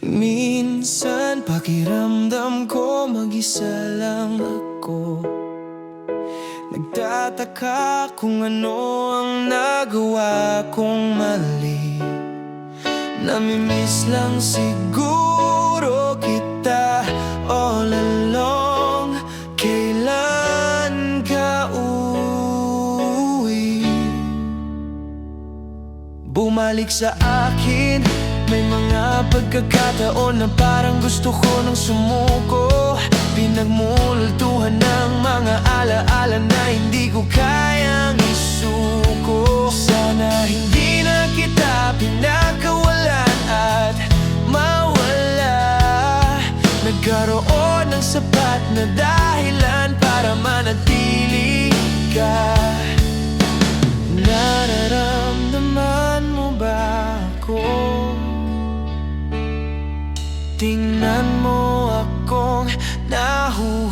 Minsan pakiramdam ko mag-isa lang ako. Nagtataka kung ano ang nagawa kong mali. Namimiss lang siguro kita all along. Kailan ka uuwi? Bumalik sa akin. May mga pagkakataon na parang gusto ko nang sumuko. Pinagmultuhan ng mga alaala na hindi ko kayang isuko. Sana hindi na kita pinakawalan at mawala. Nagkaroon ng sapat na dahilan para manatili ka. Nararamdaman mo ba ako? Tingnan mo akong nahuhulog.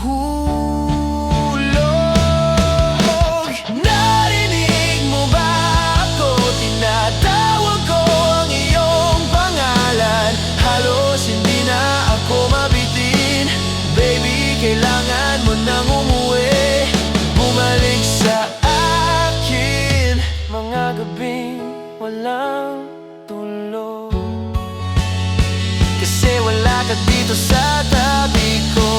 Narinig mo ba ako? Tinatawag ko ang iyong pangalan. Halos hindi na ako mabitin. Baby, kailangan mo nang umuwi. Bumalik sa akin. Mga gabing walang tulog, kasi wala ka dito sa tabi ko.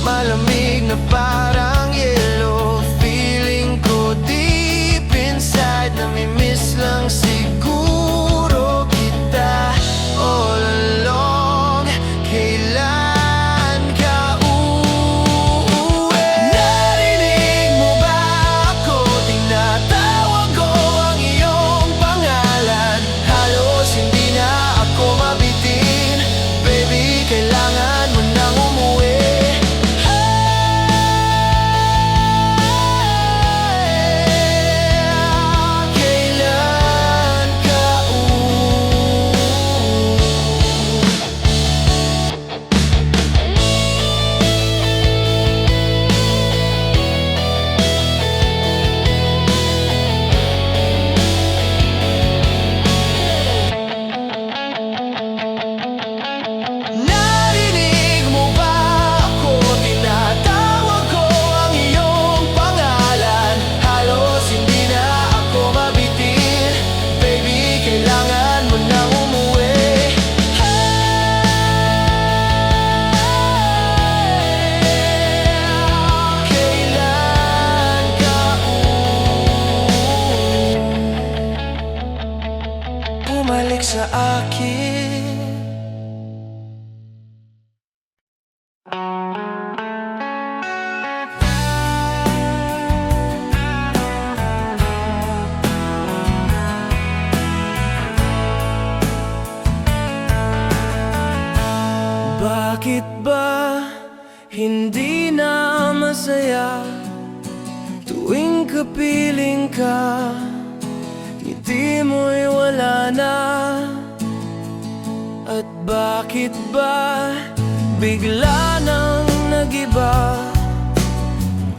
Malamig na parang yelo. Feeling ko deep inside, namimiss lang siguro kita all along. Kailan ka uuwi? Narinig mo ba ako? Tinatawag ko ang iyong pangalan. Halos hindi na ako mabitin. Baby, kailangan mo nang umuwi. Kailan ka uuwi? Narinig mo ba ako? Tinatawag ko ang iyong pangalan. Halos hindi na ako mabitin. Baby, kailangan mo nang umuwi. Kailan ka uuwi? Bumalik sa akin. Bakit ba hindi na masaya tuwing kapiling ka? Ngiti mo'y wala na. At bakit ba bigla nang nag-iba?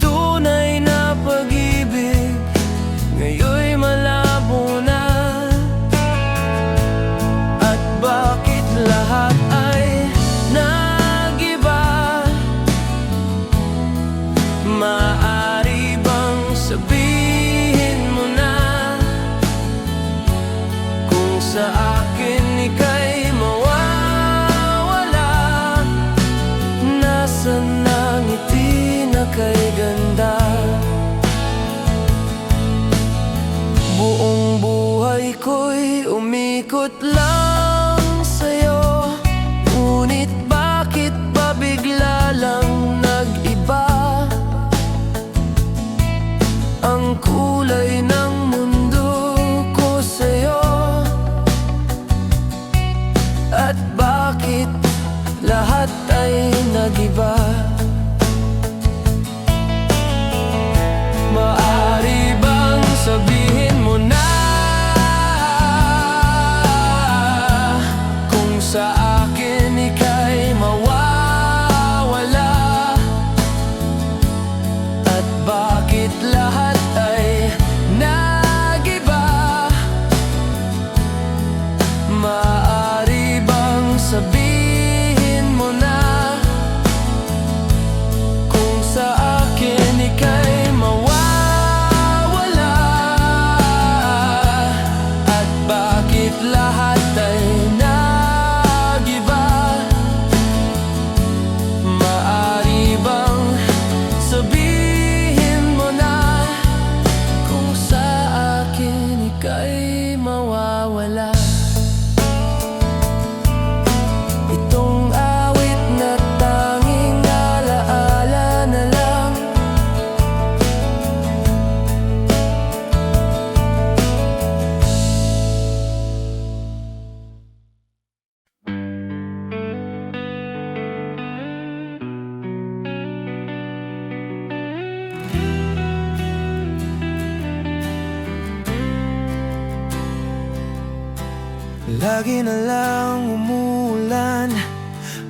Tunay na pag-ibig ngayon'y malabo na. At bakit lahat ay nag-iba? Maaari bang sabihin mo na kung sa akin ika'y mawawala? Nasaan na ngiti na kay ganda? Buong buhay ko'y umikot lang sa'yo. Ngunit bakit ba bigla lang nag-iba ang kulay ng mundo ko sa'yo? At bakit lahat ay nag-iba? Maaari bang sabihin mo na kung sa akin ika'y mawawala? At bakit lahat ay nag-iba? Maaari lahat ay nag-iba. Maaari bang sabihin mo na kung sa akin ika'y mawawala? Itong awit na tanging alaala na lang. Lagi na lang umuulan,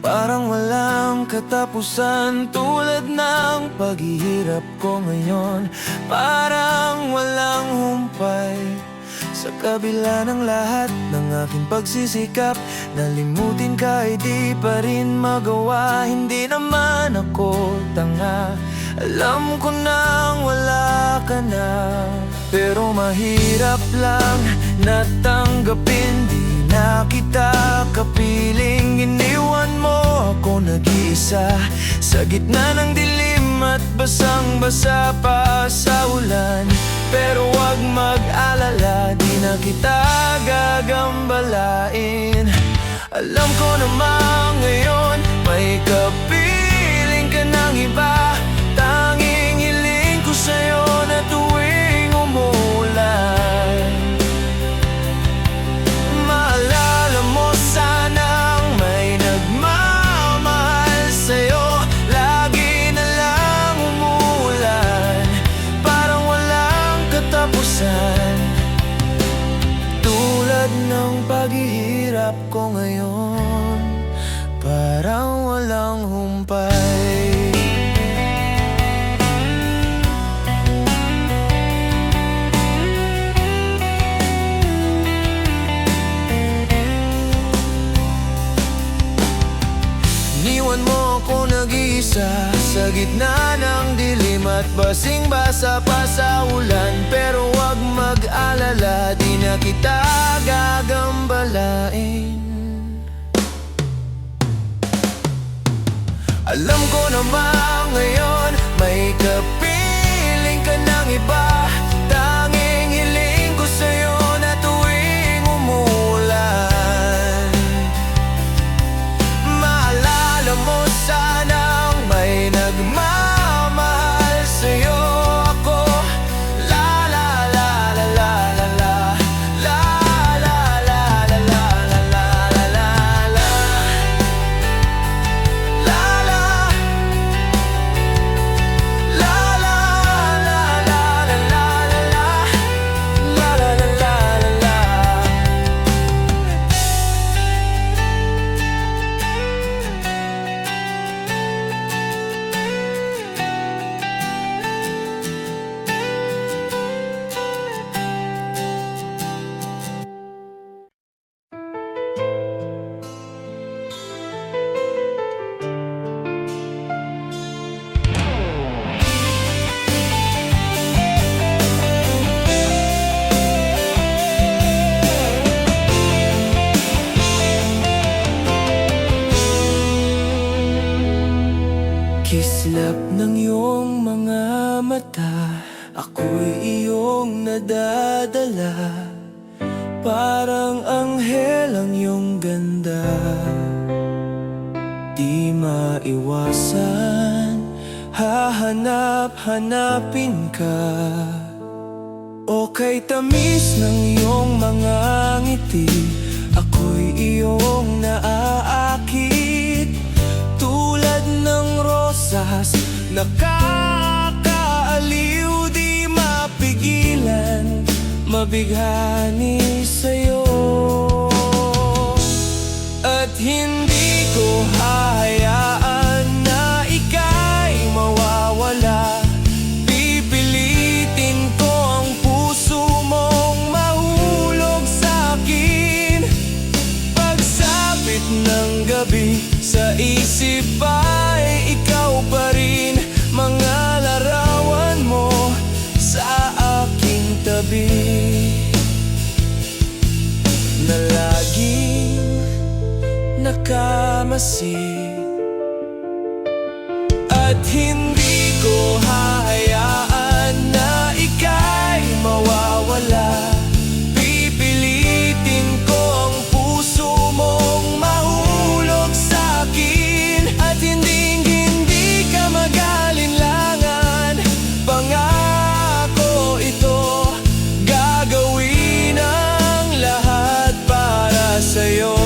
parang walang katapusan. Tulad ng paghihirap ko ngayon, parang walang humpay. Sa kabila ng lahat ng aking pagsisikap, nalimutin ka ay di pa rin magawa. Hindi naman ako tanga, alam ko nang wala ka na. Pero mahirap lang natanggapin, di na kita kapiling. Iniwan mo ako nag-iisa sa gitna ng dilim at basang-basa pa sa ulan. Pero wag mag-alala, di na kita gagambalain. Alam ko naman ngayon may kapiling ka ng iba. Tanging hiling ko sa'yo na tuwing umulan, maalala mo sanang may nagmamahal sa'yo. Lagi na lang umulan, parang walang katapusan. Tulad ng paghihirap ko ngayon, parang walang humpay. Iniwan mo ako nag-iisa sa gitna ng dilim at basing-basa pa sa ulan. Pero wag mag-alala, di na kita gagambalain. Alam ko naman ngayon may kapiling ka ng iba. Tanging hiling ko sa'yo na tuwing umulan, maalala mo sanang may nagmamahal sa'yo. Ako la la la la la la la la la la la la la la la la Kislap ng iyong mga mata, ako'y iyong nadadala. Parang anghel ang iyong ganda, di maiwasan, hahanap-hanapin ka. O kay tamis ng iyong mga ngiti, ako'y iyong naaakit. Tulad ng rosas, nakakaaliw, di mapigilan, mabighani sa'yo. At hindi ko hahayaan na ika'y mawawala. Pipilitin ko ang puso mong mahulog sa'kin. Pagsapit ng gabi, sa isip ay ikaw pa rin. Mga larawan mo sa aking tabi. laging nakamasid. At hindi ko hahayaan na ika'y mawawala. Pipilitin ko ang puso mong mahulog sa'kin. At hindi ka mag-alinlangan. Pangako ito, gagawin ang lahat para sa'yo.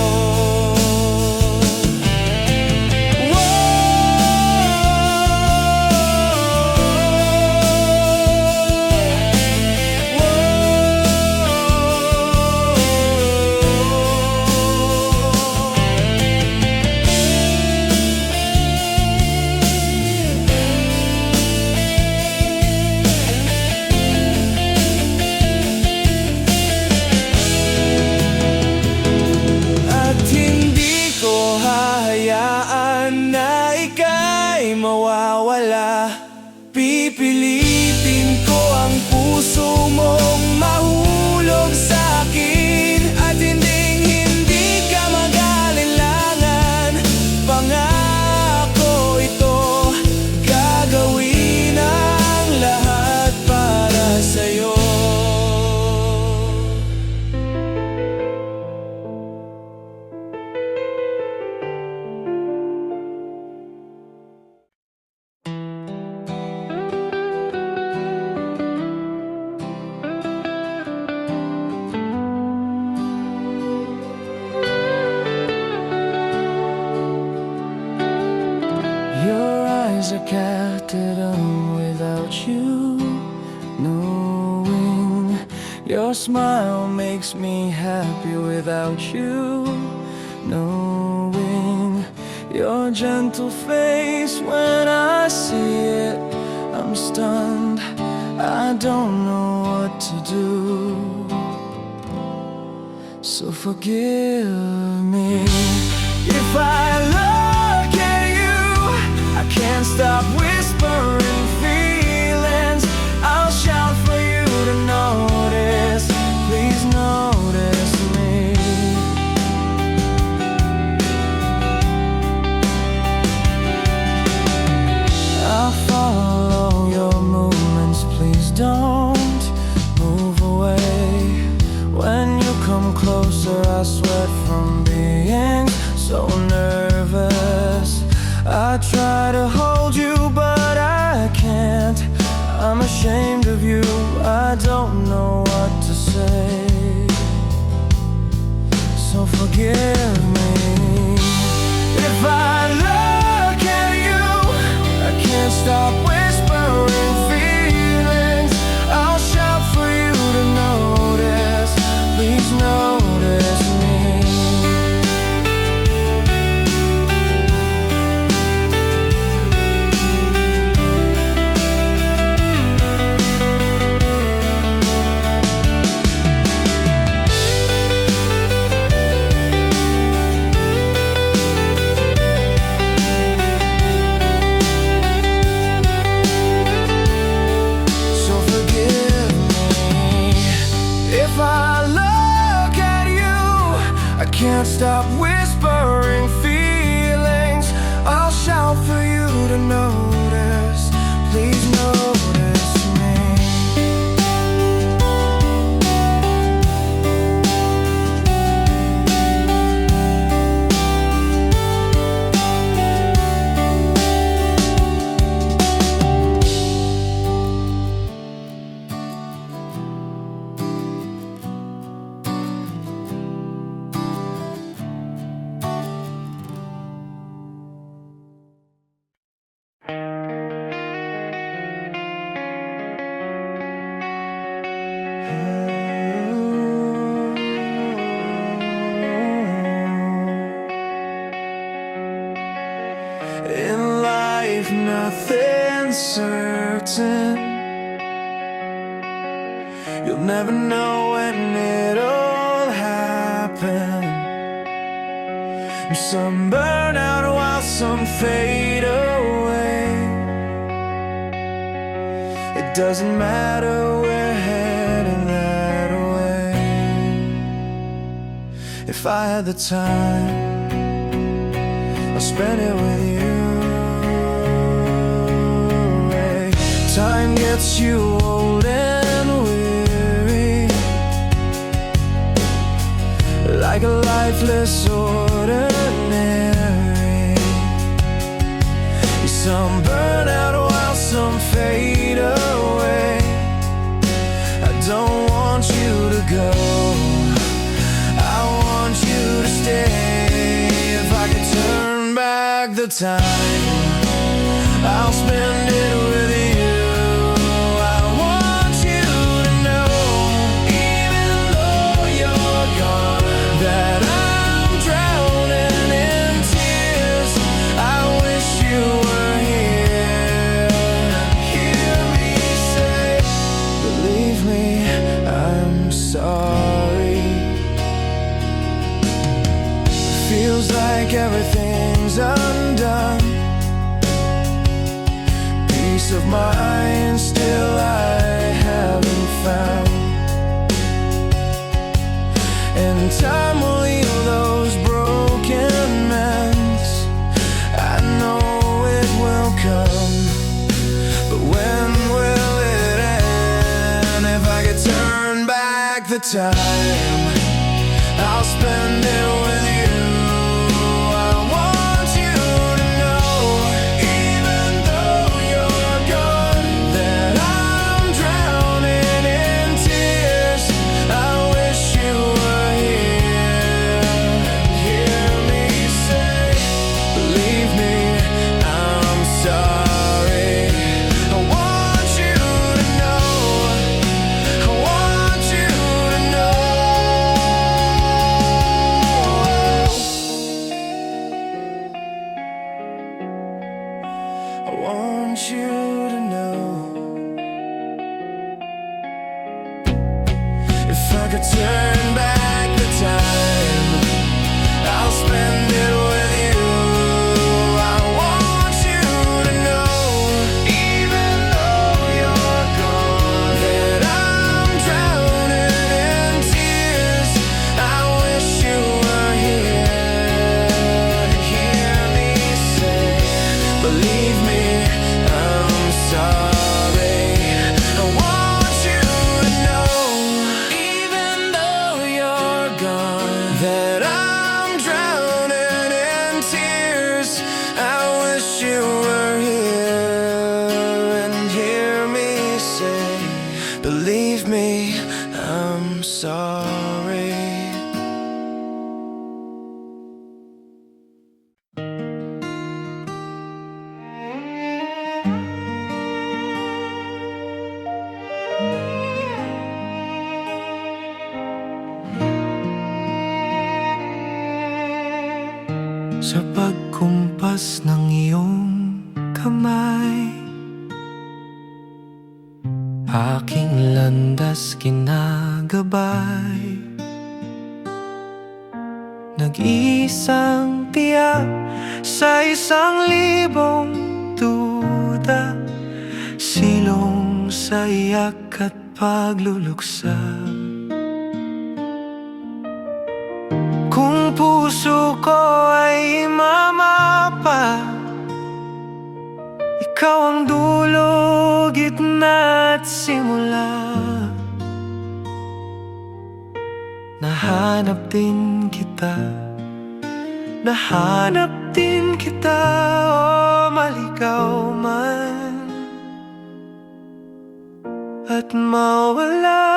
Na ika'y mawawala. Pipilitin ko ang puso mong mahulog sa'kin. At hindi ka mag-alinlangan. Pangako ito, gagawin ang lahat para sa'yo. Your eyes are captured without you knowing. Your smile makes me happy without you knowing. Your gentle face, when I see it, I'm stunned. I don't know what to do. So forgive me if I look at you. I can't stop whispering feelings. I'll shout for you to notice. Please notice me. I'll follow your movements. Please don't move away. When you come closer, I sweat from being so nervous. I try to hold you, but I can't. I'm ashamed of you, I don't know what to say. So forgive me if I look at you. I can't stop whispering feelings. I'll shout for you to notice. Please notice me. Can't stop whispering feelings. I'll shout for you to notice. Please notice me. In life, nothing's certain. You'll never know when it'll happen. Some burn out while some fade away. It doesn't matter, we're heading that way. If If I had the time, I'll spend it with you. Hey, time gets you old and weary, like a lifeless ordinary. Some burn out while some fade away. I don't want you to go, I want you to stay. If I could turn back the time, I'll spend it with you. I want you to know, even though you're gone, that I'm drowning in tears. I wish you were here. Hear me say, believe me, I'm sorry. Feels like everything's undone. Peace of mind still I haven't found. And time will heal those broken mends. I know it will come, but when will it end? If I could turn back the time, I'll spend it with you. I want you to know, even though you're gone, that I'm drowning in tears. I wish you were here. Hear me say, believe me, I'm sorry. I want you to know, I want you to know. I want you to know. If I could turn back the time, I'll spend it with you. I want you to know, even though you're gone, that I'm drowning in tears. I wish you were here. Hear me say, believe me, I'm sorry. I want you to know, even though you're gone, that I'm drowning in tears. I wish you were here. And hear me say, believe me, I'm sorry. Sa pagkumpas ng iyong kamay, aking landas kinagabay. Nag-iisang tiyak sa 1,000 duda, silong sa iyak at pagluluksa. Kung puso ko ay mamapa, ikaw ang dulo, gitna at simula. Nahanap din kita, nahanap din kita, o maligaw man at mawala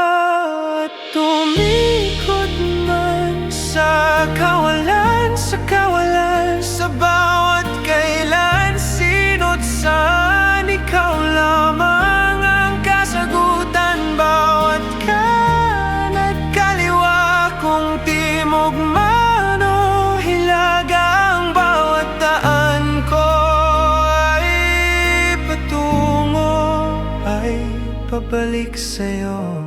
at tumikot man sa kawalan, sa kawalan, sa bawat kailan, sino't saan, ikaw lamang ang kasagutan. Bawat kanan at kaliwa, kung timog man o hilaga, ang bawat daan ko ay patungo, ay pabalik sa'yo.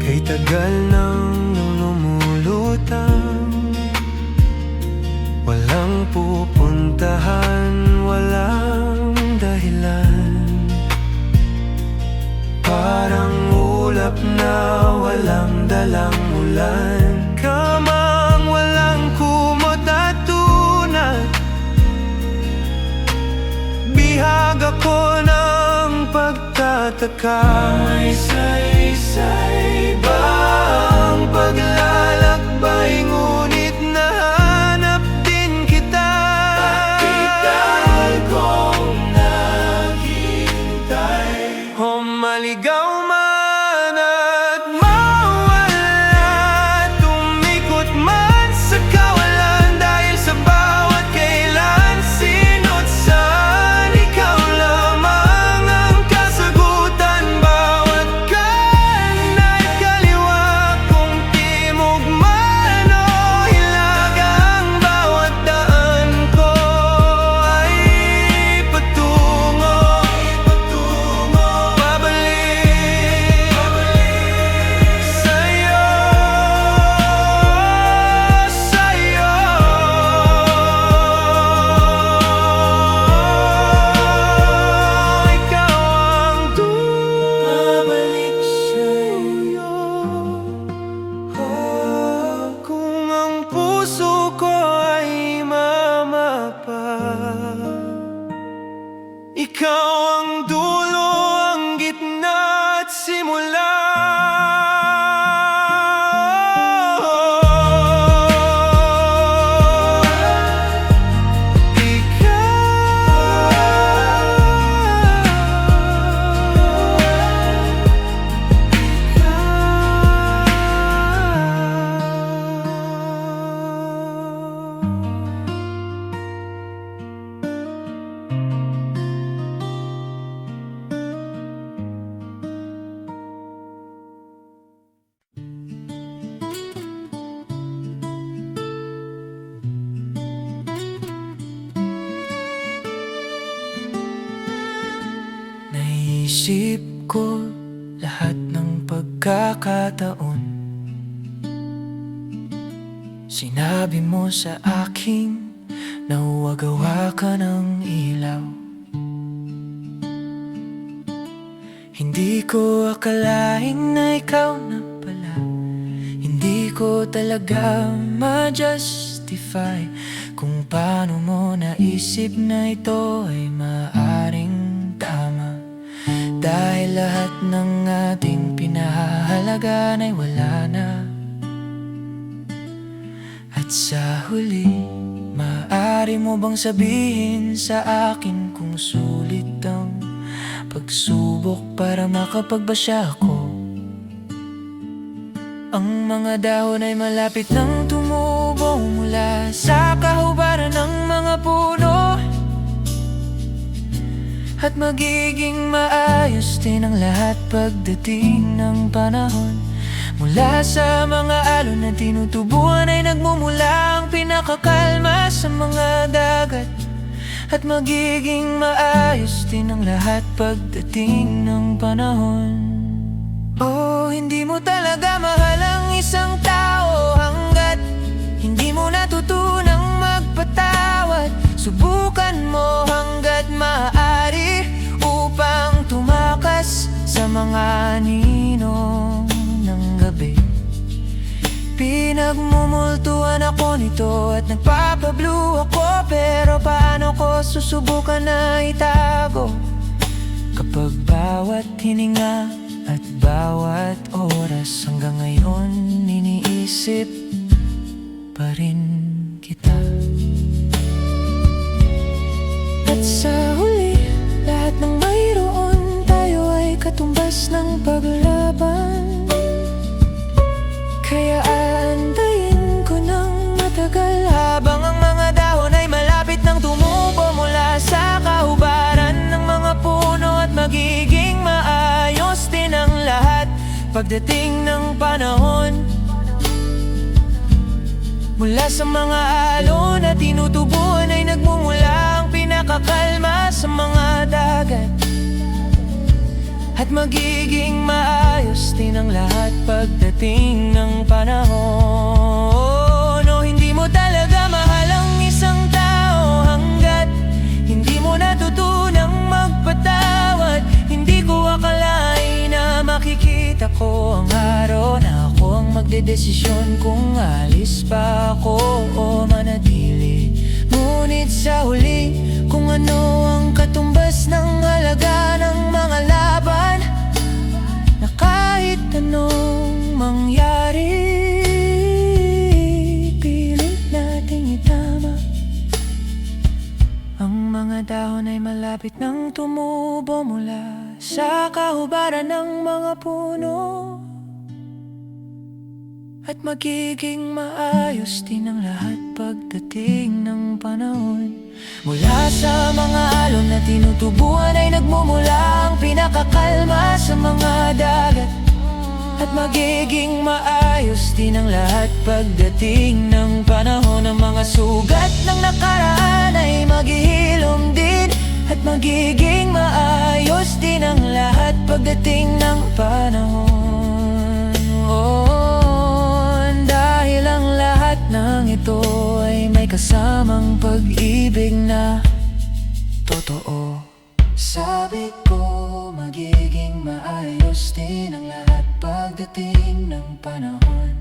Kay tagal nang lumulutang, walang pupuntahan, walang dahilan. Parang ulap na walang dala. walang ulan, kamang walang kumot at tunay. Bihag ako ng pagtataka, may saysay ba ang paglalakbay, ngunit nahanap din kita. Tagal kong naghihintay, o maligaw man at mawala, tumikot man sa kawalan, dahil sa bawat kailan, sino't saan, ikaw lamang ang kasagutan. Bawat kana'y kaliwa, kung timog man o hilagang, bawat daan ko ay patungo, pabalik sa'yo, sa'yo. Ikaw ang pabalik sa'yo. Kung ang puso ko ay mamapa, ikaw ang dulo, ang gitna at simula. Naisip ko lahat ng pagkakataon, sinabi mo sa akin na huwag hawakan ng ilaw. Hindi ko akalain na ikaw na pala, hindi ko talaga ma-justify kung paano mo naisip na ito ay maaring tama. Dahil lahat ng ating pinahahalagan ay wala na. At sa huli, maaari mo bang sabihin sa akin kung sulit ang pagsubok para makapagbasya ako? Ang mga dahon ay malapit nang tumubo mula sa kahubaran ng mga puno, at magiging maayos din ang lahat pagdating ng panahon. Mula sa mga alon na tinutubuan ay nagmumula ang pinakakalma sa mga dagat, at magiging maayos din ang lahat pagdating ng panahon. Oh, hindi mo talaga mahal ang isang tao hanggat hindi mo natutunang magpatawad. Subukan mo hanggat maaari upang tumakas sa mga ninong ng gabi. Pinagmumultuan ako nito at nagpapablue ako, pero paano ko susubukan na itago kapag bawat hininga at bawat oras hanggang ngayon iniisip pa rin kita. At sa huli, lahat ng mayroon tayo ay katumbas ng paglaban. Kaya aantayin ko ng matagal habang ang mga dahon ay malapit nang tumubo mula sa kahubaran ng mga puno, at magiging maayos din ang lahat pagdating ng panahon. Mula sa mga alon na tinutubuan ay nagmumula ang pinakakalma sa mga dagat, at magiging maayos din ang lahat pagdating ng panahon. O hindi mo talaga mahal ang isang tao hanggat hindi mo natutunang magpatawad. Hindi ko akalain na makikita ko ang araw na ako ang magdedesisyon kung alis pa ako o manatili. Ngunit sa huli, kung ano ang katumbas ng halaga ng mga laban, na kahit anong mangyari, pilit nating itama. Ang mga dahon ay malapit nang tumubo mula sa kahubaran ng mga puno, at magiging maayos din ang lahat pagdating ng panahon. Mula sa mga alon na tinutubuan ay nagmumula ang pinakakalma sa mga dagat, at magiging maayos din ang lahat pagdating ng panahon. Ang mga sugat ng nakaraan ay maghihilom din, at magiging maayos din ang lahat pagdating ng panahon. Dahil ang lahat ng ito ay may kasamang pag-ibig na totoo. Sabi ko magiging maayos din ang lahat pagdating ng panahon.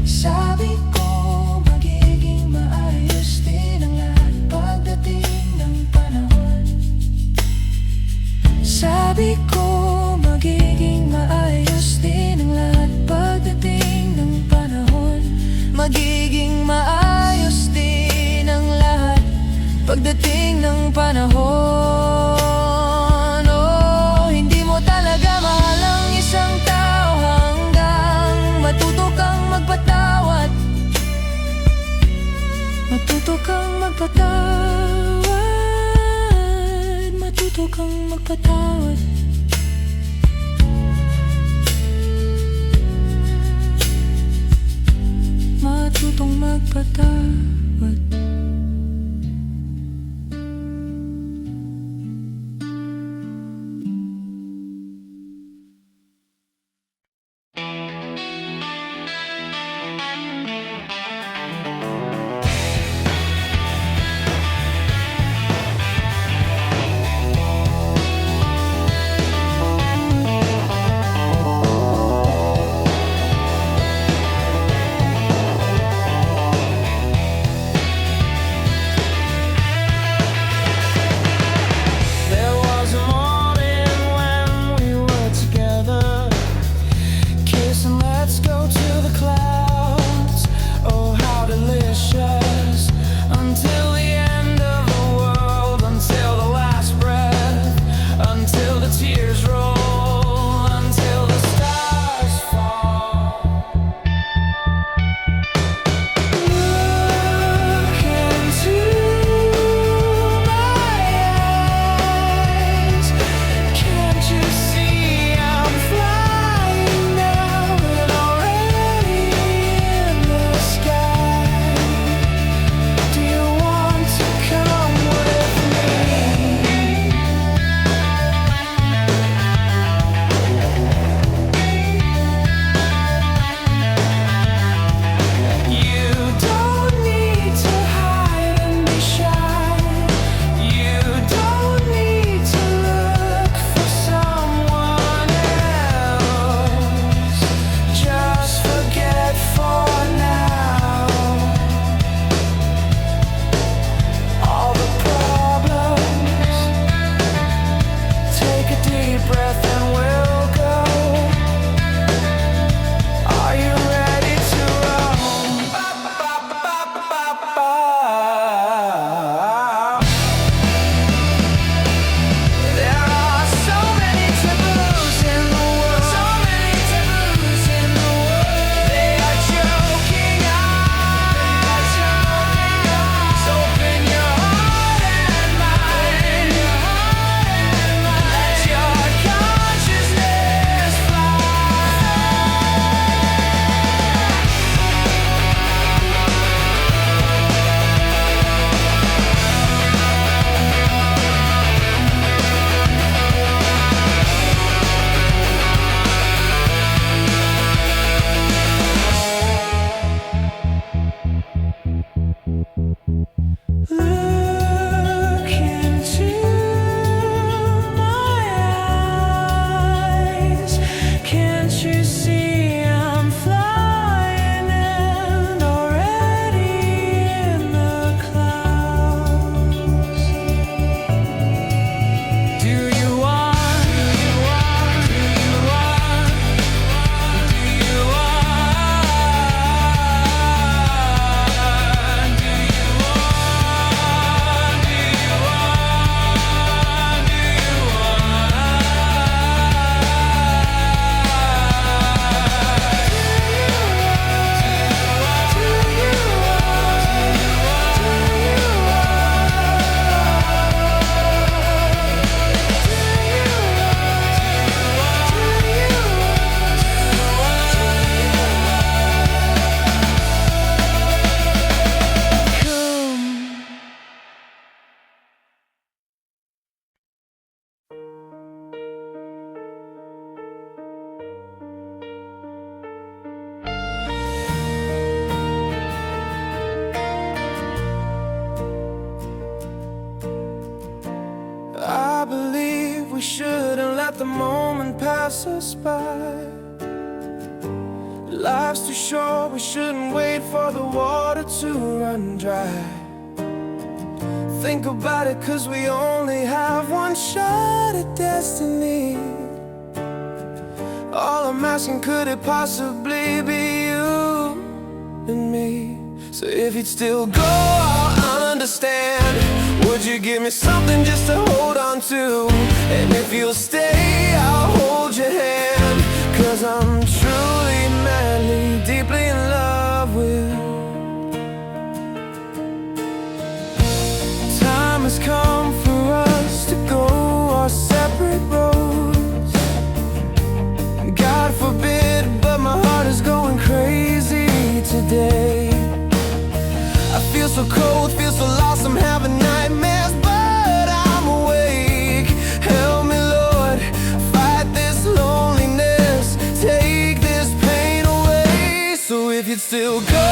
Sabi ko magiging maayos din ang lahat pagdating ng panahon. Sabi ko magiging maayos din ang lahat pagdating ng panahon. Magiging maayos din ang lahat pagdating ng panahon. Oh, hindi mo talaga mahal ang isang tao hanggang matuto kang magpatawad. Matuto kang magpatawad. Matuto kang magpatawad. Matutong magpatawad. let the moment pass us by. Life's too short, we shouldn't wait for the water to run dry. Think about it, 'cause we only have one shot at destiny. All I'm asking, could it possibly be you and me? So if you'd still go, I'll understand. Would you give me something just to hold on to? And if you'll stay, I'll hold your hand. 'Cause I'm truly, madly, deeply in love with you. Time has come for us to go our separate roads. God forbid, but my heart is going crazy today. I feel so cold, feel so lost, I'm having nightmares, but I'm awake. Help me, Lord, fight this loneliness, take this pain away. So if you'd still go,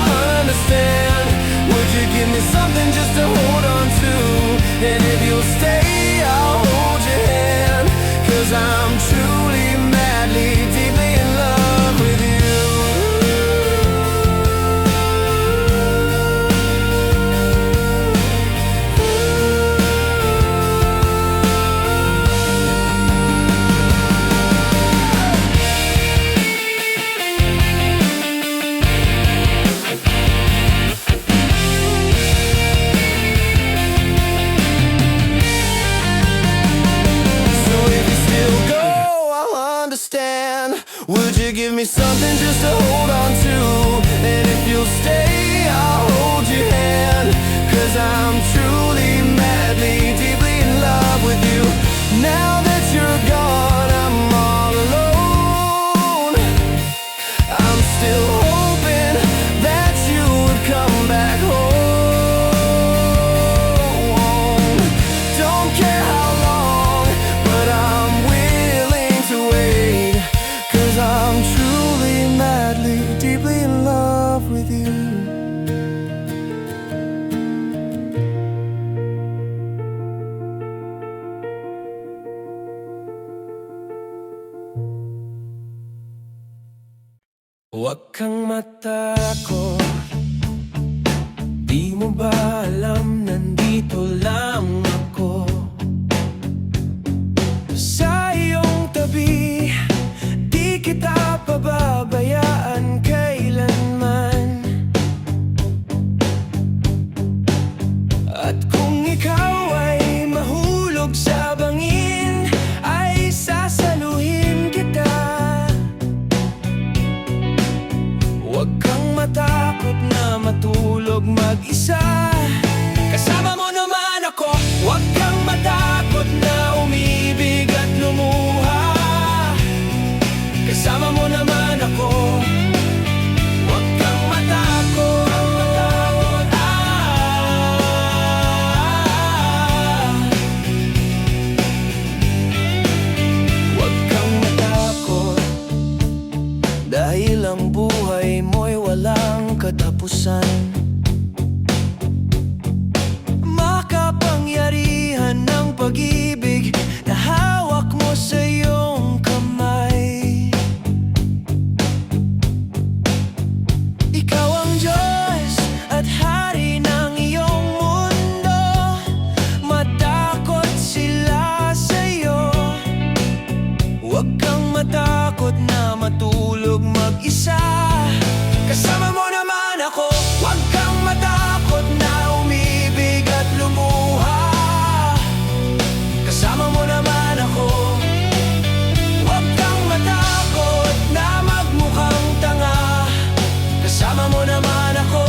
I'll understand. Would you give me something just to hold on to? And if you'll stay, I'll hold your hand. 'Cause I'm truly, madly, deeply in love with you. Would you give me something just to hold on to? And if you'll stay, I'll hold your hand. 'Cause I'm truly, madly, deeply in love with you. Now that you're gone, I'm all alone. I'm still hoping that you would come back home. Don't care how long, but I'm willing to wait. 'Cause I'm truly, madly, deeply in love with you. Huwag kang matakot. Di mo ba alam, nandito lang ako sa iyong tabi. Di kita pababayaan kailanman. At kung ikaw ay mahulog sa bangin, ay sasaluhin kita. Huwag kang matakot na matulog mag-isa. Kasama mo naman ako. Huwag kang matakot na umibig at lumuha. Kasama mo naman ako. Huwag kang matakot, Huwag kang matakot. Dahil ang buhay mo'y walang katapusan. Makapangyarihan ng pag-ibig na hawak mo sa iyong kamay. Ikaw ang Diyos at hari ng iyong mundo. Matakot sila sa iyo. Huwag kang matakot na matulog mag-isa. Kasama mo naman ako. Huwag kang matakot na umibig at lumuha. Kasama mo naman ako. Huwag kang matakot na magmukhang tanga. Kasama mo naman ako.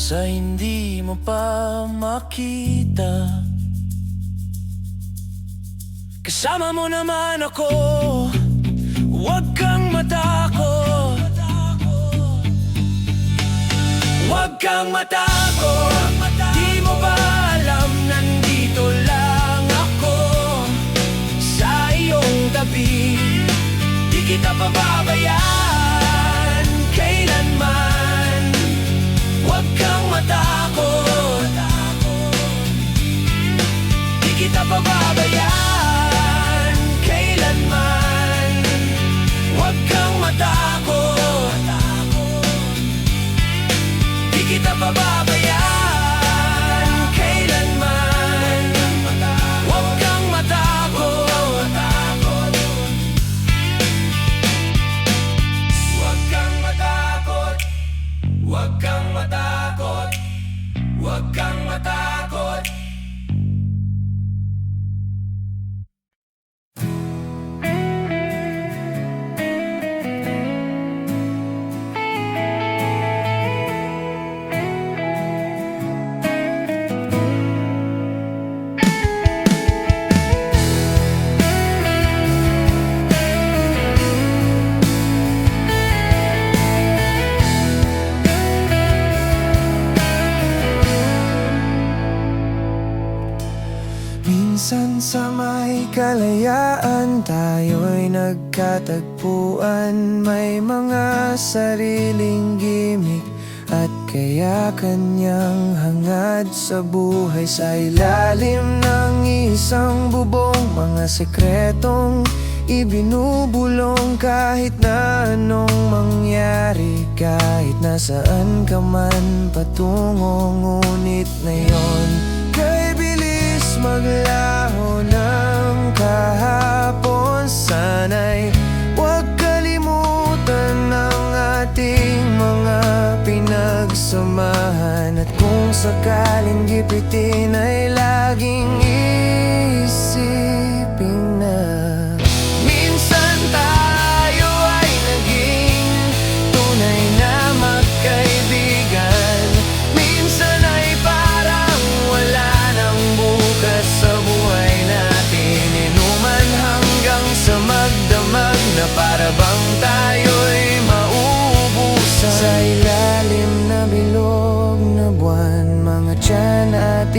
Sa hindi mo pa makita. Kasama mo naman ako. Huwag kang matakot, huwag kang matakot. Di mo ba alam, nandito lang ako sa iyong tabi. Di kita pababayaan kailanman. Huwag kang matakot, di kita pababayaan kailanman. Huwag kang matakot, di kita pababayaan kailanman. Huwag kang matakot, huwag kang matakot, huwag kang matakot, huwag kang matakot. Minsan sa may kalayaan tayo'y nagkatagpuan. May mga sariling gimik at kaya kanyang hangad sa buhay. Sa ilalim ng isang bubong, mga sekretong ibinubulong. Kahit na anong mangyari, kahit nasaan ka man patungo, ngunit na yon kay bilis maglaho ng kahapon. Sana'y huwag kalimutan ang ating mga pinagsamahan. At kung sakaling gipitin ay laging isipin na minsan tayo ay naging tunay na magkaibigan. Minsan ay parang wala nang bukas sa buhay natin. Inuman hanggang sa magdamag na para bang tayo'y mauubusan. Sa ilalim na bilog na buwan, mga tiyan at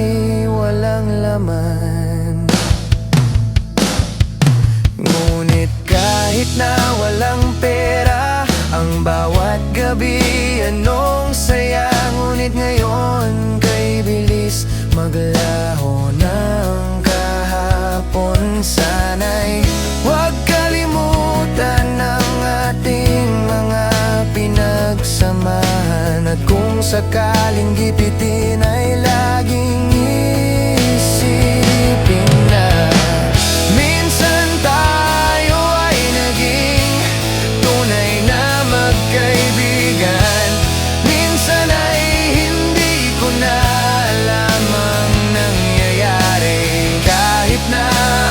walang laman. Ngunit kahit na walang pera, ang bawat gabi anong saya. Ngunit ngayon kay bilis maglaho ng kahapon. Sana'y huwag kalimutan ang ating mga pinagsamahan. At kung sakaling gipitin ay laging isipin na minsan tayo ay naging tunay na magkaibigan. Minsan ay hindi ko na alam ang nangyayari. Kahit na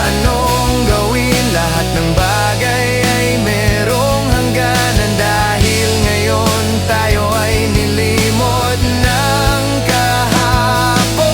anong gawin, lahat ng bagay ay merong hangganan. Dahil ngayon tayo ay nilimot ng kahapon.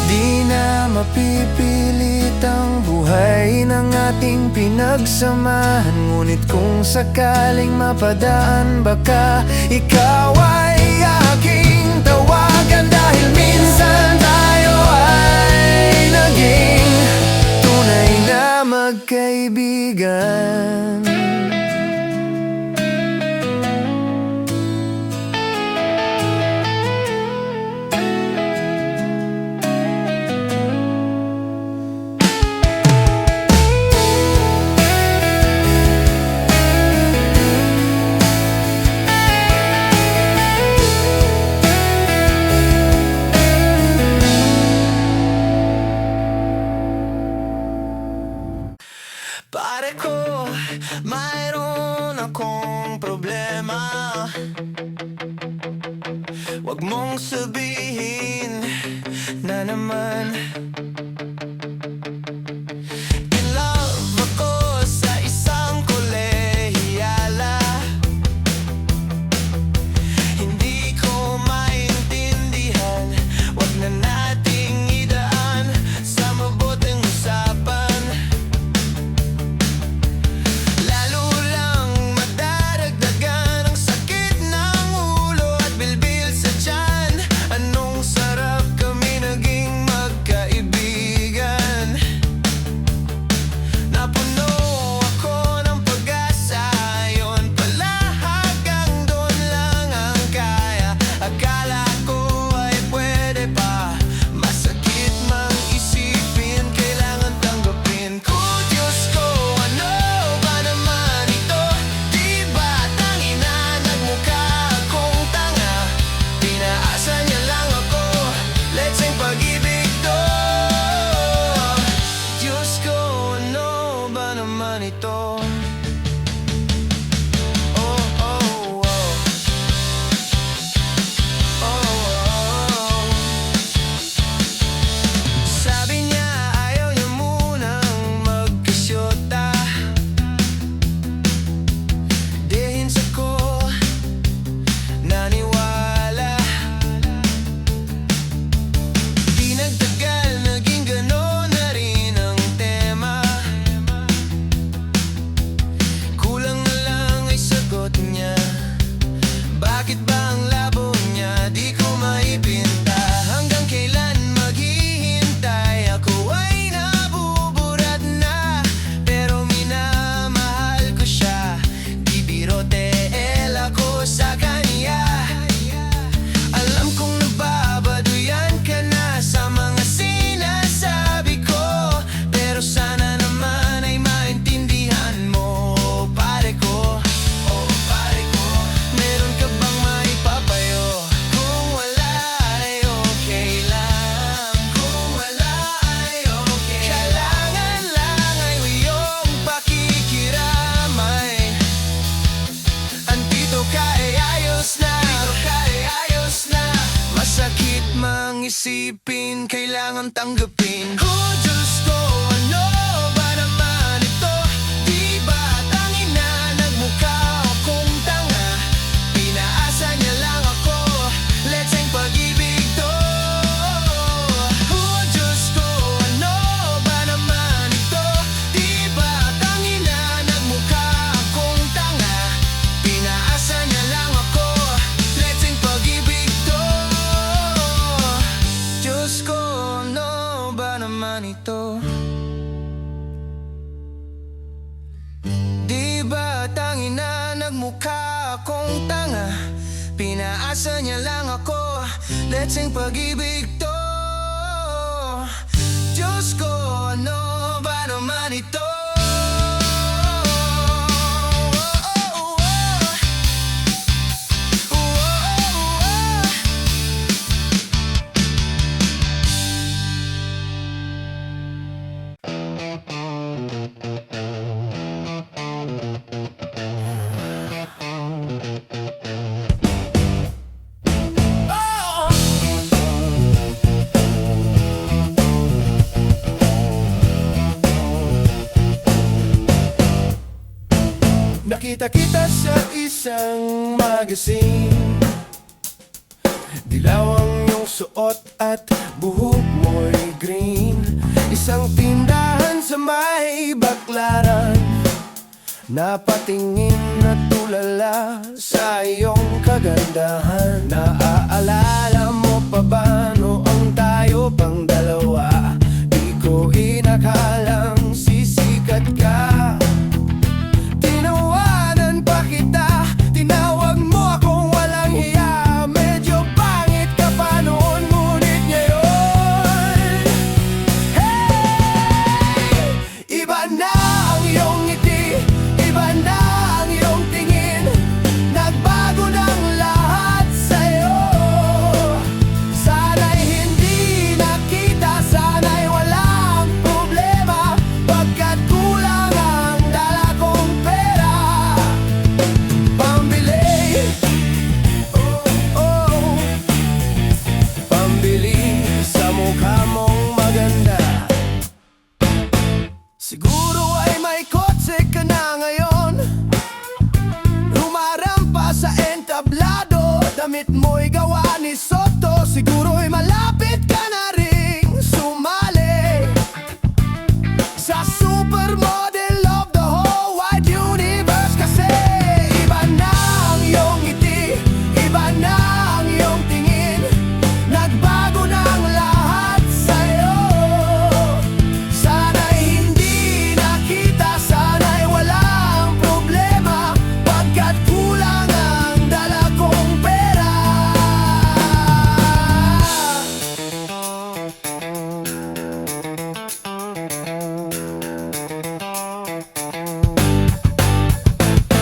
Di na mapipilit ang buhay ng ating pinagsamahan. Ngunit kung sakaling mapadaan, baka ikaw ay aking tawagan. Dahil minsan tayo ay naging tunay na magkaibigan. Pare ko, mayroon akong problema. Huwag mong sabihin na naman. In love ako sa isang kolehiya. Mang isipin, kailangan tanggapin. Oh Diyos ko, ano ba naman ito? Di ba tangin na nagmukha akong tanga? Pinaasa niya lang ako, letseng pag-ibig to. Oh Diyos ko, ano ba naman ito? Di ba tangin na nagmukha akong tanga? Pinaasa niya lang ako, letseng pag-ibig to. Diyos ko, ano ba naman ito? Di ba tangin na nagmukha akong tanga? Pinaasa niya lang ako, letseng pag-ibig to. Diyos ko, ano ba naman ito? Nakita kita sa isang magazine. Dilaw ang iyong suot at buhok mo'y green. Isang tindahan sa may baklaran, napatingin na tulala sa iyong kagandahan. Naaalala mo pa ba noong tayo pang dalawa? Di ko inakalang sisikat ka. Tinawanan pa kita, tinawag mo akong walang hiya. Medyo pangit ka pa noon, ngunit ngayon, hey! Iba na ang iyong ngiti, iba na ang iyong tingin. Nagbago ng lahat sa'yo. Sana'y hindi nakita, sana'y walang problema, pagkat kulang ang dala kong pera pambili. Oh, oh, pambili sa mukha mong maganda. Siguro ay may kotse ka na ngayon, rumarampa sa entablado, damit mo'y gawa ni Soto. Siguro'y malapit ka na ring sumali sa supermodel of the whole wide universe. Kasi iba na ang iyong ngiti, iba na ang iyong tingin. Nagbago ng lahat sa'yo. Sana'y hindi nakita, sana'y walang problema, pagkat kulang ang dala kong pera.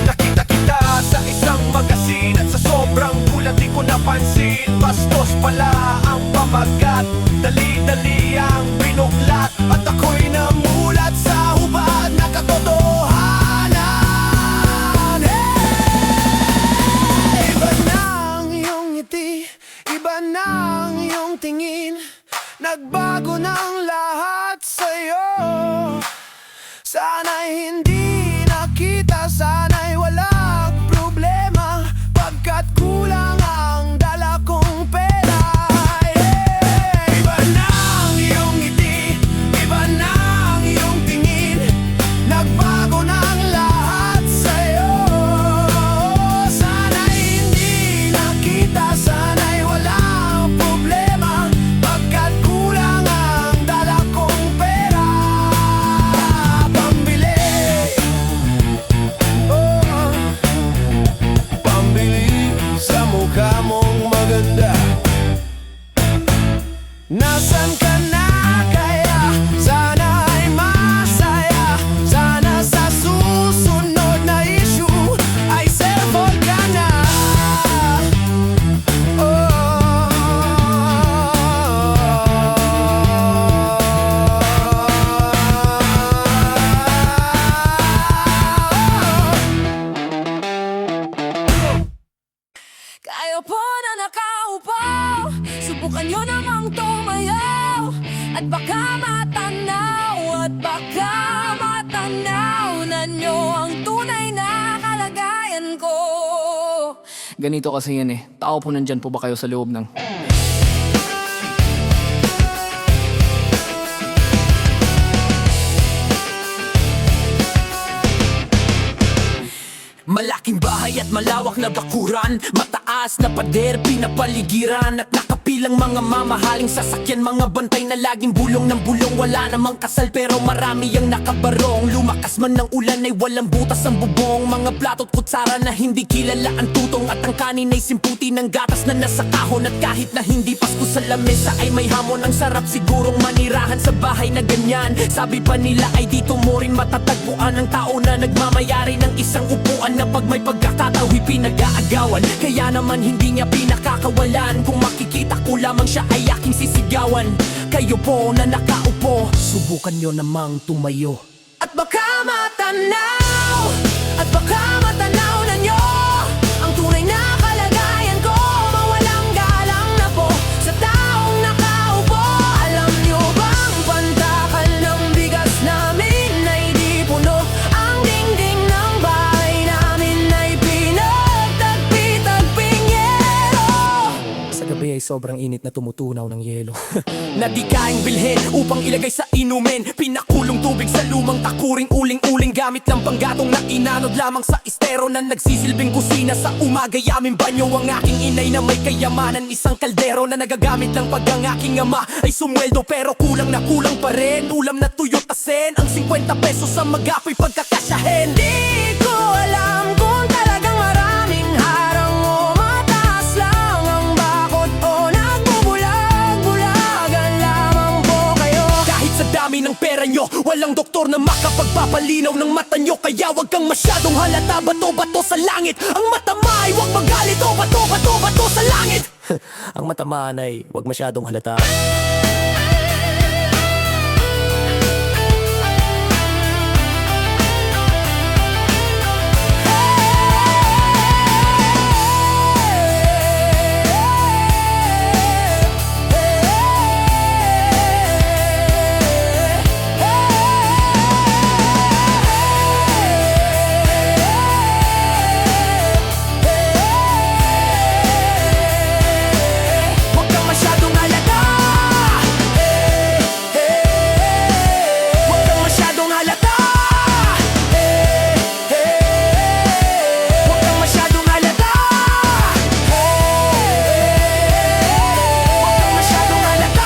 Nakita kita sa isang magasin, at sa sobrang gulat di ko napansin, bastos pala ang pamagat. Dali-dali ang binuklat, at ako'y namulat sa hubad na katotohanan. Hey! Iba na ang iyong ngiti, iba na ang iyong tingin. Nagbago ng lahat sa'yo. Sana'y hindi nakita, sana'y walang problema, pagkat kulang ang dala kong pera. Yeah! Iba na ang iyong ngiti, iba na ang iyong tingin. Nagbago ng lahat sa'yo. Sana'y hindi nakita, sana'y walang problema, pagkat kulang ang dala kong pera pambili. Oh, pambili sa mukha mong maganda. Nasaan ka na kaya? Sana ay masaya. Sana sa susunod na issue ay cellphone ka na. Kayo po na nakaupo, subukan nyo namang tumayaw. At baka matanaw, at baka matanaw na nyo ang tunay na kalagayan ko. Ganito kasi yan eh. Tao po, nandyan po ba kayo sa loob ng... Malaking bahay at malawak na bakuran, mataas na pader, pinapaligiran at nakapilang mga mamahaling sasakyan. Mga bantay na laging bulong ng bulong, wala namang kasal pero marami ang nakabarong. Lumakas man ng ulan ay walang butas ang bubong. Mga plato't kutsara na hindi kilala ang tutong, at ang kanin ay simputi ng gatas na nasa kahon. At kahit na hindi pasko sa lamesa ay may hamon. Ang sarap sigurong manirahan sa bahay na ganyan. Sabi pa nila ay dito mo rin matatagpuan ang tao na nagmamayari ng isang upuan, na pag may pagkakatao'y pinag-aagawan. Kaya naman hindi niya pinakakawalan. Kung makikita ko lamang siya ay aking sisigawan. Kayo po na nakaupo, subukan nyo namang tumayo. At baka matanaw, at baka matanaw na nyo ang tunay na kalagayan ko. Mawalang galang na po sa taong nakaupo. Alam nyo bang pantakal ng bigas namin ay di puno? Ang dingding ng bahay namin ay pinagtagpi-tagping yero. Sa gabi ay sobrang init na tumutunaw ng yelo. Na di kaing bilhin upang ilagay sa inumin. Pinakulong tubig sa lumang takuring uling-uling. Gamit lang panggatong na inanod lamang sa estero na nagsisilbing kusina sa umaga. Yaming banyo ang aking inay na may kayamanan. Isang kaldero na nagagamit lang pag ang aking ama ay sumweldo, pero kulang na kulang pa rin. Ulam na tuyot asin, ang 50 pesos sa magapoy pagkakasyahin. Di ko alam kung talagang maraming harang o mataas lang ang bakod o nagbubulag-bulagan lamang po kayo. Kahit sa dami ng pera nyo, walang doktor na makapagpapalinaw ng mata nyo. Kaya wag kang masyadong halata, bato-bato sa langit. Ang matama ay wag magalit, o bato-bato-bato sa langit. Ang matamaan ay wag masyadong halata. Huwag kang masyadong halata. Huwag kang masyadong halata. Huwag kang masyadong halata. Huwag kang masyadong halata.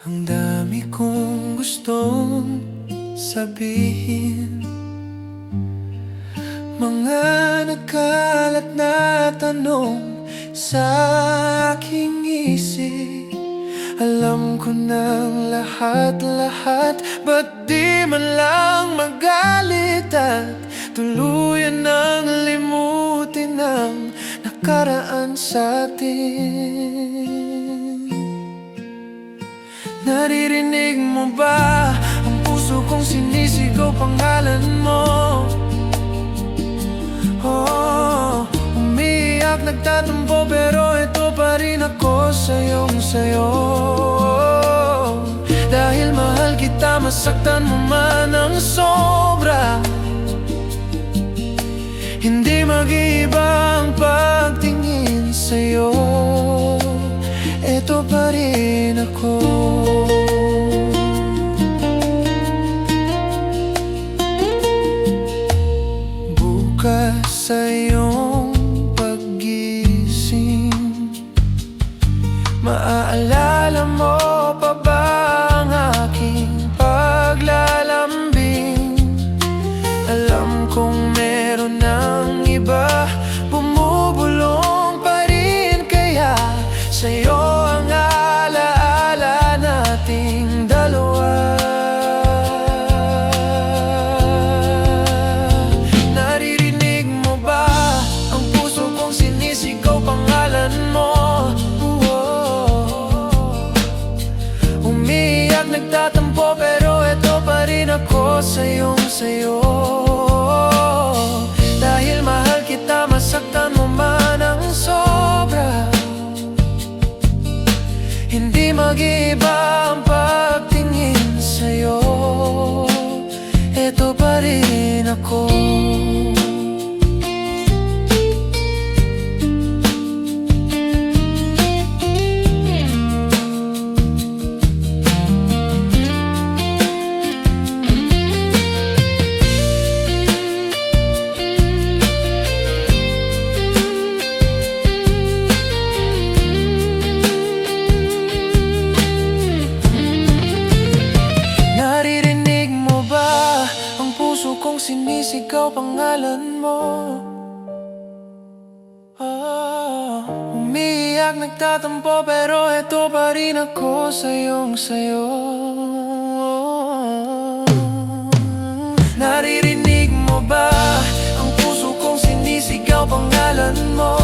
Ang dami kong gustong sabihin, mga nagkalat na tanong sa aking isip. Alam ko ng lahat-lahat, ba't di man lang magalit at tuluyan ng limutin ang nakaraan sa atin? Naririnig mo ba ang puso kong sinisigaw pangalan mo? Oh, umiiyak, nagtatampo, pero ito pa rin ako sa'yo. Dahil mahal kita, masaktan mo man ng sobra. Hindi mag-iiba ang pagtingin sa'yo. Ito pa rin ako. Bukas sa iyong paggising, maaalala mo pa ba ang aking paglalambing? Alam kong meron ng iba, bumubulong pa rin, kaya sa'yo ang alaala na ako sayo. Dahil mahal kita, masaktan mo man ang sobra. Hindi mag-iiba ang pagtingin sa'yo. Eto pa rin ako. Naririnig mo ba ang puso kong sinisigaw pangalan mo? Umiiyak, nagtatampo, pero eto pa rin ako sayo. Naririnig mo ba ang puso kong sinisigaw pangalan mo?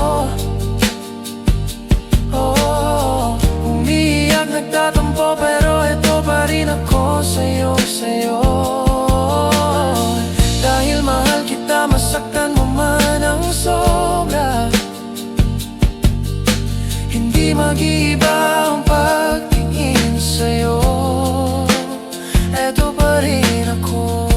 Umiiyak, nagtatampo, pero eto pa rin ako sayo. Dahil mahal kita, masaktan mo man ang sobra. Hindi mag-iiba ang pagtingin sa'yo. Eto pa rin ako.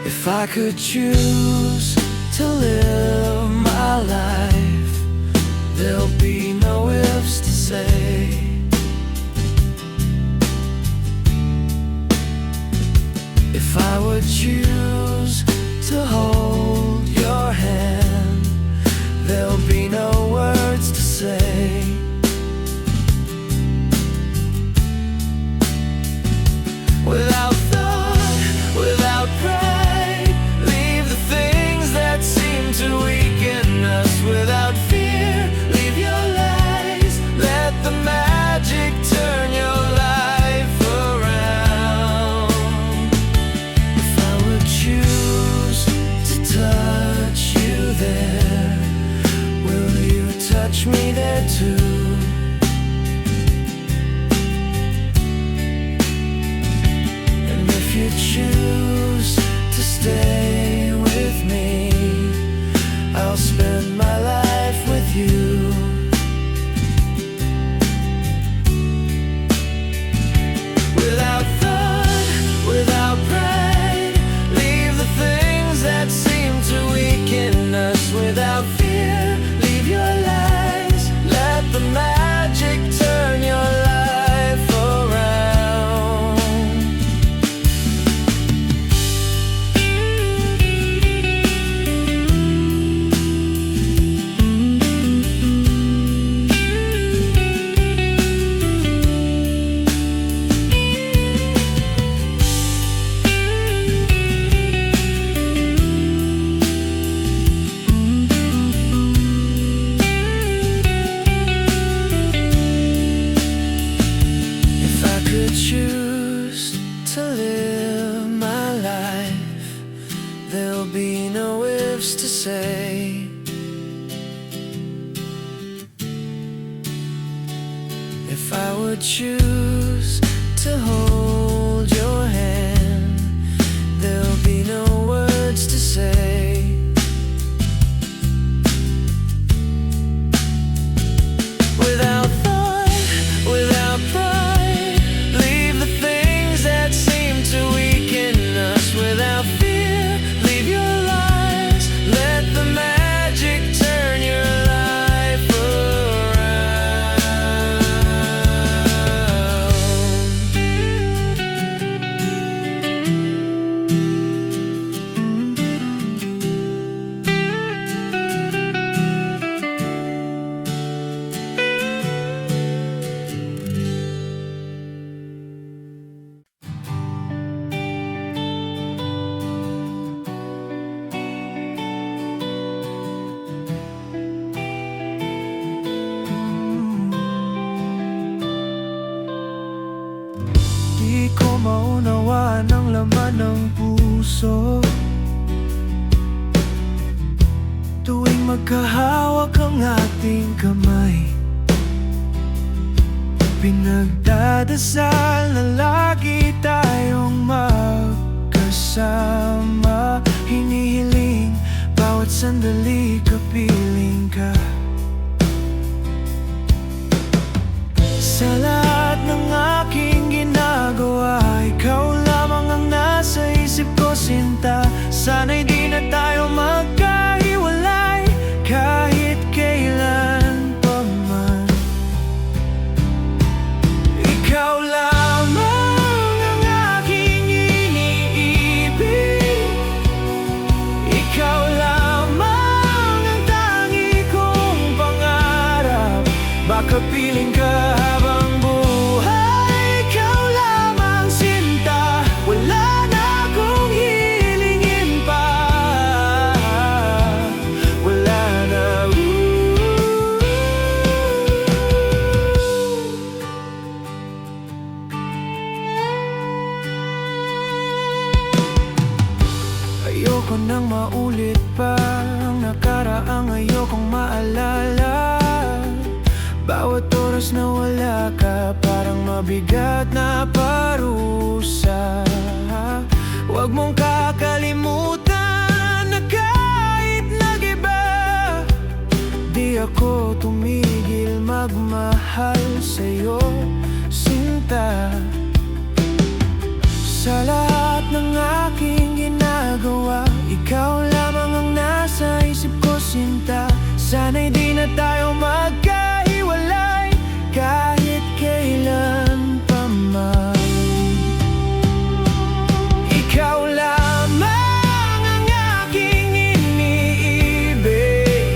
If I could choose to live my life, there'll be no ifs to say. If I would choose to hold your hand, there'll be no words to say. Without thought, without pride, leave the things that seem to weaken us. Without fear, leave your lies. Let the magic turn your life around. If I would choose to touch you there, will you touch me there too? If you choose to stay with me, I'll spend my life with you. Without thought, without pride, leave the things that seem to weaken us. Without fear, leave your lies. Let the magic turn your life around. If I could choose to live my life, there'll be no ifs to say. If I would choose to hold your hand, there'll be no words to say. Without thought, without pride, leave the things that seem to weaken us. Without fear, leave your lies. Let the magic turn your life around. Magkahawak ang ating kamay, pinagdadasal na lagi tayong magkasama. Hinihiling bawat sandali kapiling ka. Sa lahat ng aking ginagawa, ikaw lamang ang nasa isip ko, sinta. Sana'y di na tayo magkahiwalay kahit kailan pa man. Ikaw lamang ang aking iniibig, ikaw lamang ang tangi kong pangarap. Baka piling ka habang buhay, ikaw lamang sinta. Wala na akong hilingin pa, wala na. Ayoko nang maulit pa ang nakaraang ayokong maalala. Bawat oras na wala ka, parang mabigat na parusa. Huwag mong kakalimutan na kahit nag-iba, di ako tumigil magmahal sa'yo, sinta. Sa lahat ng aking ginagawa, ikaw lamang ang nasa isip ko, sinta. Sana'y di na tayo magkahiwalay kahit kailan pa man. Ikaw lamang ang aking iniibig,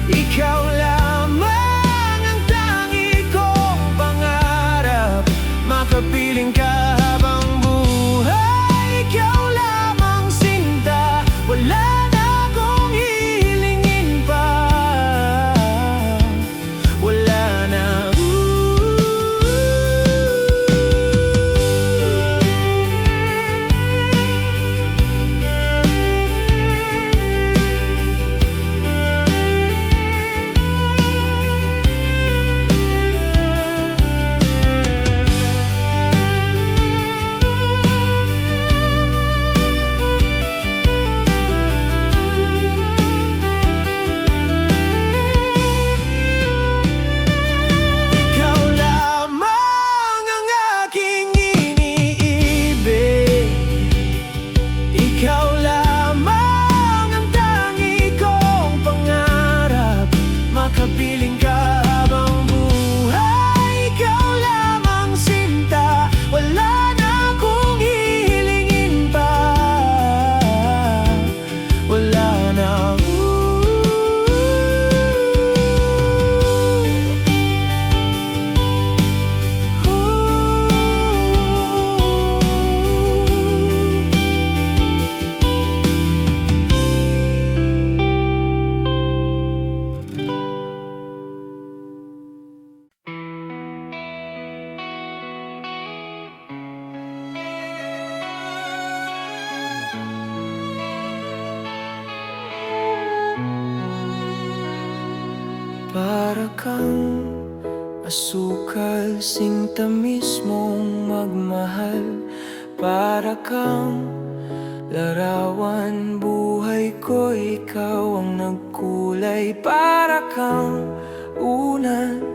ikaw lamang ang tangi kong pangarap. Makapiling ka habang buhay, ikaw lamang sinta. Wala na akong hilingin pa, wala na. Ikaw lamang ang aking iniibig, ikaw lamang ang tangi kong pangarap. Makapiling ka habang buhay, ikaw lamang sinta. Wala na akong hihilingin pa, wala na. Para kang asukal, sinta mismong magmahal. Para kang larawan, buhay ko, ikaw ang nagkulay. Para kang unan,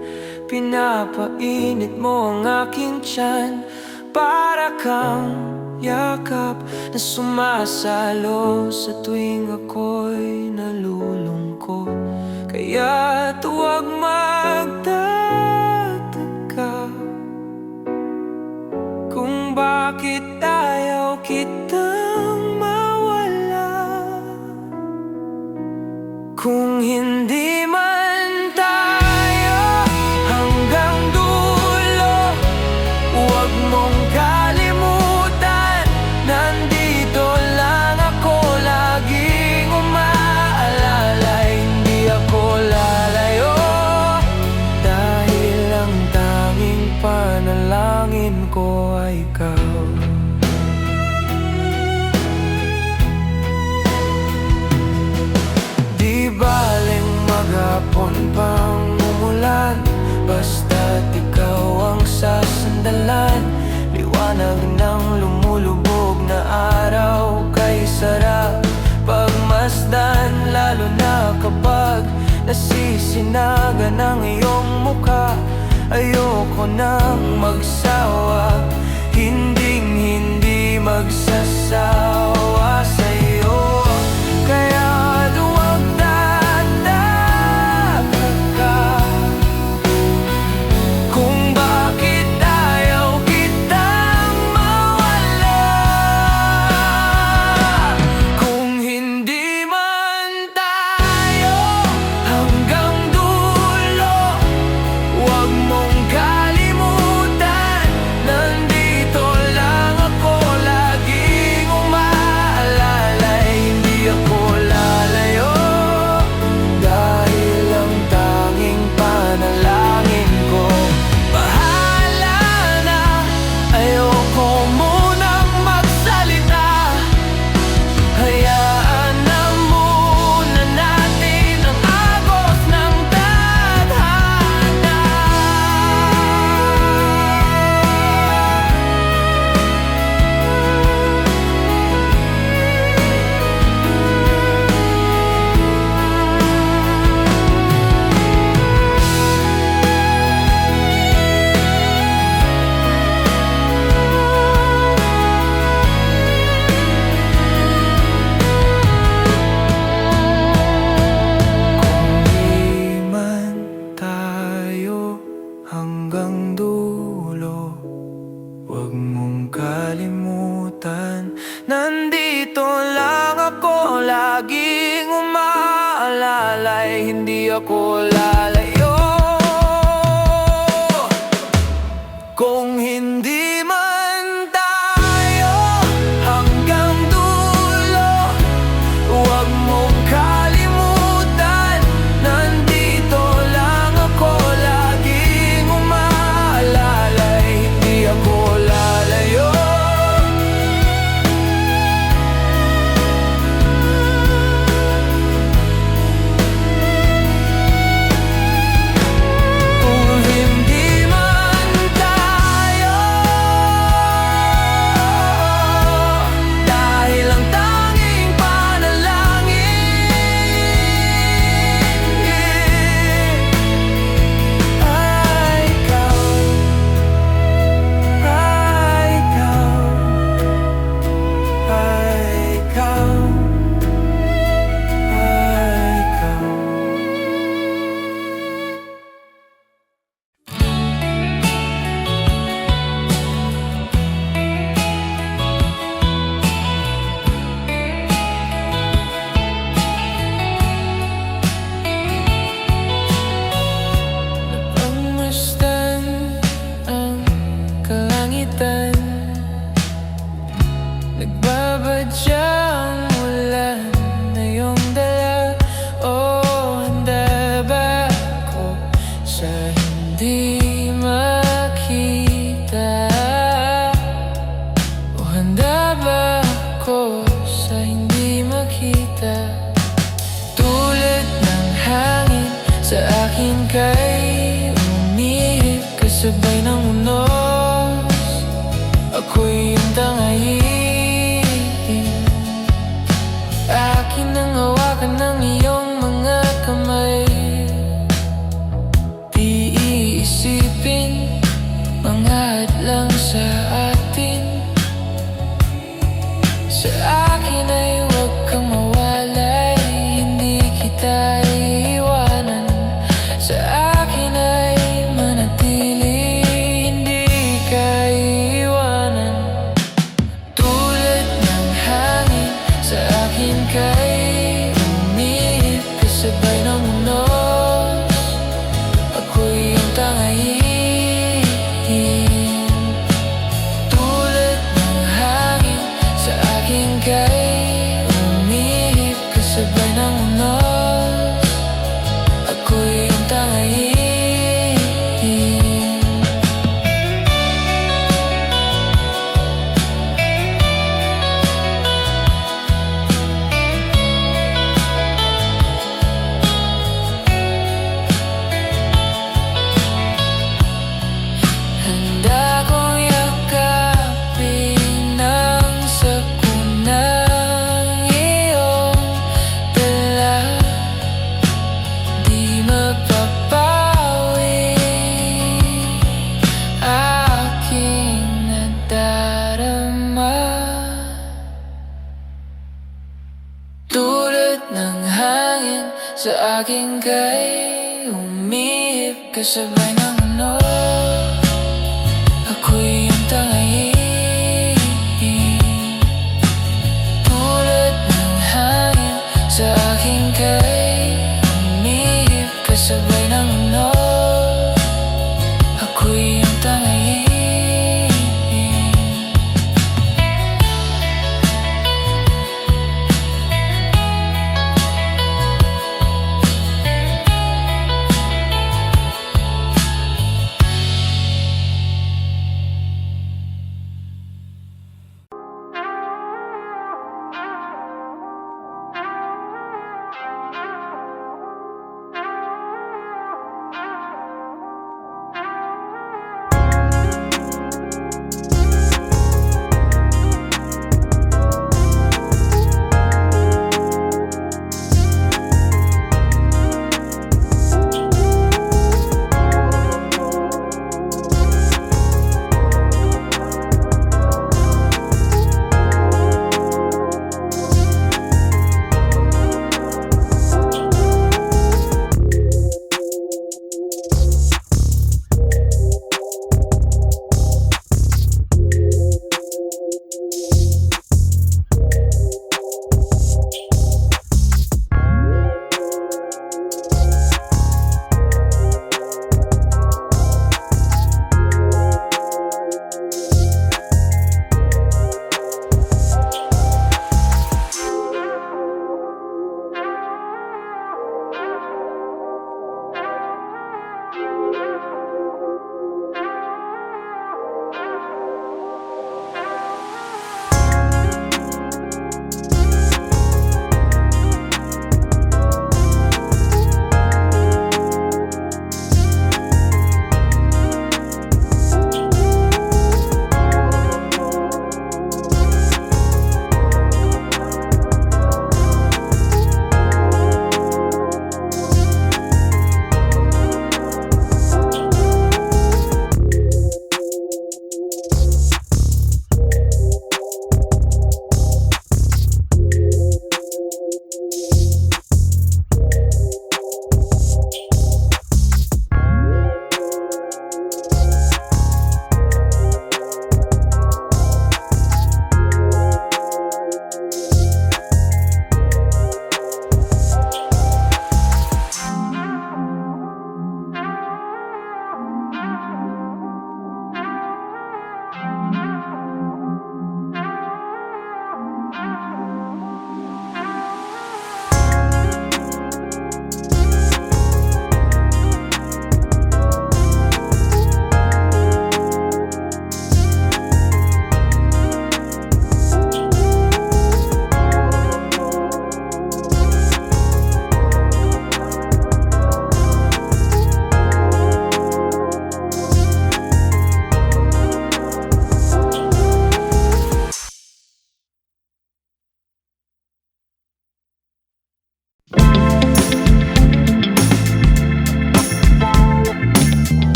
pinapainit mo ang aking tiyan. Para kang yakap na sumasalo sa tuwing ako'y nalulungkot. Kaya't huwag magtataka kung bakit ayaw kitang mawala. Kung hindi man tayo hanggang dulo, huwag mong kalimutan, nandito lang ako laging umaalala. Hindi ako lalayo, dahil ang tanging panalangin ko ay ikaw. liwanag ng lumulubog na araw. Kay sarap pagmasdan, lalo na kapag nasisinaga ng iyong mukha. Ayoko nang magsawa, hindi magsasawa sa'yo. Kaya huwag tataka ka kung bakit ayaw kitang mawala. Kung hindi man tayo hanggang dulo, huwag mong kalimutan, nandito lang ako, laging umaalala. Hindi ako lalayo, dahil ang tanging panalangin ko. Bahala na, ayoko munang magsalita. Hayaan na muna natin ang agos ng tadhana. Kung di man tayo hanggang dulo, huwag mong kalimutan, nandito lang ako, laging umaalala. Hindi ako lalayo. Kung hindi man tayo hanggang dulo, huwag mong kalimutan, nandito lang ako, laging umaalala. Hindi ako lalayo. Kung hindi man tayo, dahil ang tanging panalangin ay ikaw, ay ikaw, ay ikaw, ay ikaw. Pagmasdan ang kalangitan, nagbabadya ang ulan na iyong dala. Oh, handa ba ako sa hindi makita? Oh, handa ba ako sa hindi makita? Tulad ng hangin sa akin kay umihip, kasabay ng unos, ako'y iyong tangayin. Akin ang hawakan ng iyong mga kamay, di iisipin mga hadlang sa atin. Sa akin ay huwag kang mawalay, hindi kita iiwanan. Sa akin ay manatili, hindi ka iiwanan. Tulad ng hangin sa akin kay umihip, kasabay ng unos, ako'y iyong tangayin. Tulad ng hangin sa akin kay umihip, kasabay ng unos, ako'y iyong tangayin. Handa kong yakap ng hangin sa aking kay umihip kasabay ng ano. Ako'y